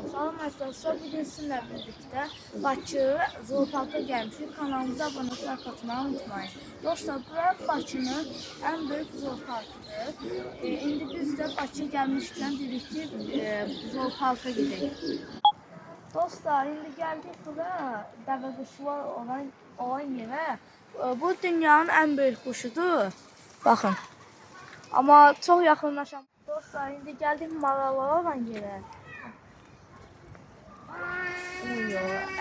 Salam arkadaşlar, bugün sizinle birlikte Bakı Zooparka gelmişik. Kanalımıza abone olmayı, katılmayı unutmayın. Dostlar, bura Bakının en büyük zooparkıdır. İndi biz de Bakı gelmişken dedik ki zooparka gidelim. Dostlar, indi geldik bura dəvə quşlar olan yerə. Bu dünyanın en büyük kuşudur. Bakın. Ama çok yakınlaşan. Dostlar, indi geldik mağaralar olan yerə.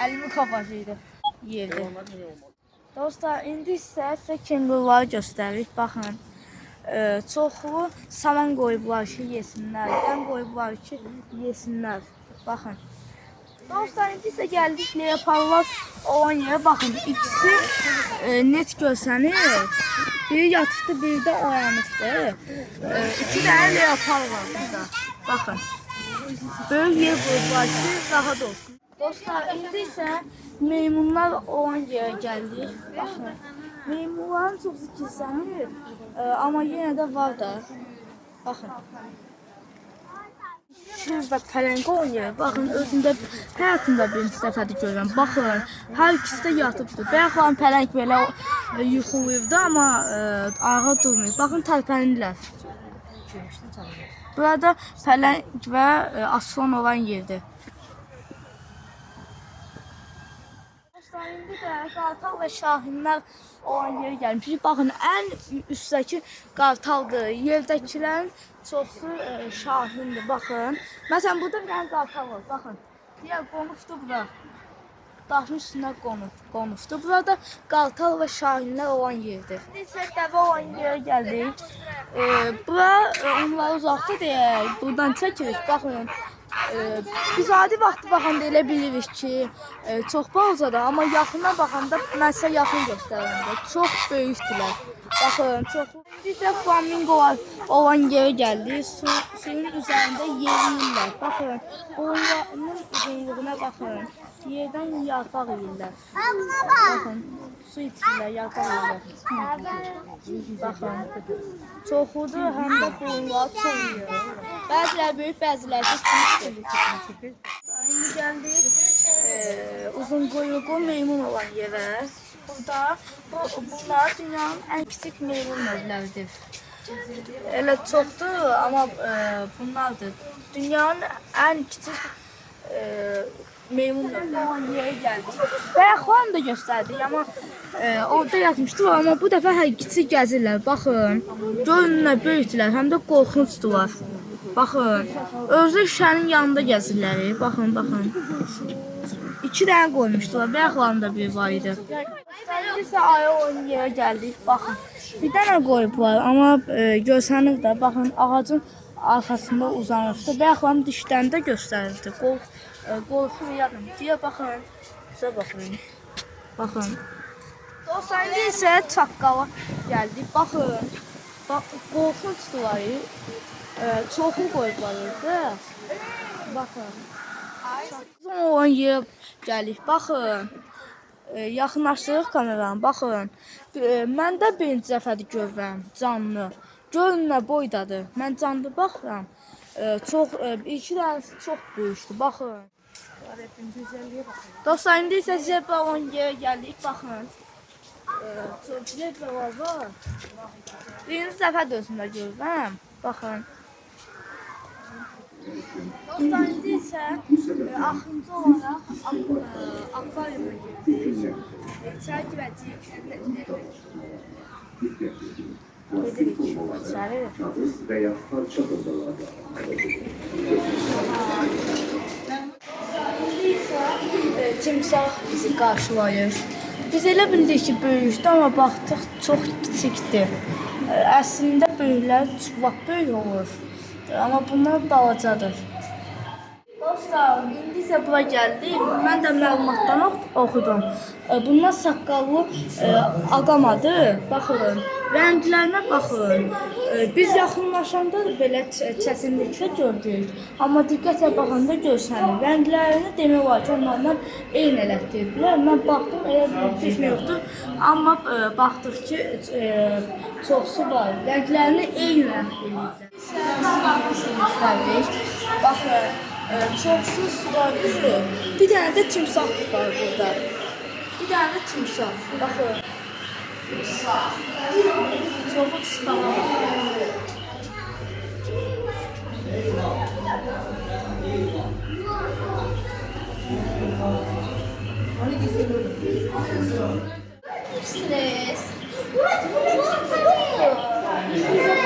Elimi kapatıydı yerdə. Dostlar, indi isə sizə kengurları göstəririk. Baxın, çoxlu saman qoyublar ki, yesinlər. Qəm qoyublar ki, yesinlər. Baxın. Dostlar, indi isə gəldik leoparlar olan yerə. Baxın, ikisi net görsənir. Biri yatıbdı, biri də oyanıbdı. İki dənə leopar var burada. Baxın. Böyük yer qoyublar ki, rahat olsun. Dostlar, indi isə meymunlar olan yerə gəldik. Baxın, meymunların çoxu gizlənir, amma yenə də var da. Baxın. Şir və pələng olan yerə, baxın, özündə həyatımda birinci dəfədir görürəm. Baxın, hər ikisi də yatıbdır. Bəyəxlan pələng belə yuxulayıbdı, amma ayağa durmuyor. Baxın, tərpənirlər. Burada pələng və aslan olan yerdir. İndi də qartal və şahinlər olan yerə gəlmişik. Baxın, ən üstdəki qartaldır. Yerdəkilərin çoxsu şahindir. Baxın. Məsələn, burada bir dənə qartal var. Baxın. Digər qonufdur bura. Daşın üstünə qonufdur. Burada qartal və şahinlər olan yerdir. İndi isə dəvə olan yerə gəldik. Bura onları uzaqda deyək. Buradan çəkirik. Baxın. Biz adi vaxtı baxanda elə bilirik ki, çox balacadır, amma yaxına baxanda mən sizə yaxın göstərirəm. Çox böyükdülər. Baxın, çox. İndi isə flamingolar olan yerə gəldik. Suyun üzərində yeriyirlər. Baxın, boyunlarının uzunluğuna baxın. Yerdən yarpaq yeyirlər. Baxın, su içirlər, yarpaq yeyirlər. Baxın, çoxudur, həm də boyunları çox yeyir. Bəziləri böyük, bəziləri də küçükdür. İndi gəldik uzun quyruqlu meymun olan yerə. Burada bunlar dünyanın ən kiçik meymun növləridir. Elə çoxdur, amma bunlardır. Dünyanın ən kiçik meymun növləri olan yerə gəldik. Bayaqlarını da göstərdik, amma orada yazmışdı, amma bu dəfə hər ikisi gəzirlər. Baxın, görün nə böyükdülər, həm də qorxuncdular. Baxın, özü şişənin yanında gəzirlər. Baxın, baxın. İki dənə qoymuşdular, bayaqlarında bir var idi. İndi isə ayı olan yerə gəldik, baxın. Bir dənə qoyublar, amma görsənir də, baxın, ağacın arxasında uzanıbdı. Bayaqlarını dişlərində göstərirdi. Qorxur yadım. Deyə baxın, sizə baxın. Baxın. Dostlar, indi isə çaqqala gəldik, baxın. Qorxuncdular. Çoxu qoyublar orada. Baxın. Çaqqala olan yerə gəlik, baxın. Yaxınlaşdırıq kameranı, baxın. Mən də birinci dəfədir görürəm canlı. Görün nə boydadır. Mən canlı baxıram. İki dənəsi çox böyükdür, baxın. Dostlar, indi isə zebra olan yerə gəldik, baxın. Çox zebralar var. Birinci dəfə özümdə görürəm, baxın. Dostlar, indi isə axırıncı olaraq akvaryuma girdik. İçəri girəcəyik. Gedirik içəri. İndi isə timsah bizi qarşılayır. Biz elə bildik ki, böyükdür, amma baxdıq çox kiçikdir. Əslində böyüklər çox böyük olur. Amma bunlar balacadır. Dostlar, indi isə bura gəldik. Mən də məlumatdan oxudum. Bunlar saqqallı ağamadır. Baxın, rənglərinə baxın. Biz yaxınlaşanda belə çətinliklə gördük. Amma diqqətlə baxanda görsənir. Rənglərini demək olar ki, onlardan eyni elətdirdilər. Mən baxdım, elə bir şey yoxdur. Amma baxdıq ki, çoxsu var. Rənglərini eyni elətdirdilər. Baxın. çoxsuz var üzü. Bir dənə də timsah var burada. Bir dənə də timsah. Baxın. Çoxu çıxana var. Stres.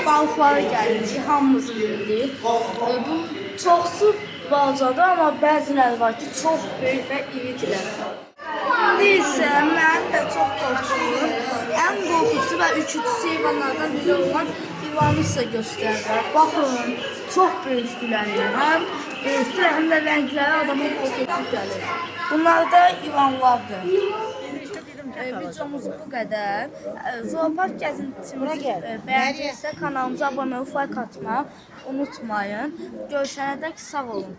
Balıqları gəlir, hamımızın bildiyi. Bu çoxsu balacadır, amma bəziləri var ki, çox böyük və iridirlər. İndi isə mən də çox qorxduğum, ən qorxucu və ürkütücü heyvanlardan biri olan ilanı sizə göstərirlər. Baxın, çox böyükdürlər. Həm böyükdür, həm də rəngləri adamın qorxucu gəlir. Bunlar da ilanlardır. Videomuz bu qədər. Zoopark gəzintimizi bəyəndirsə kanalımıza abunə olub like atmayı unutmayın. Görüşənədək sağ olun.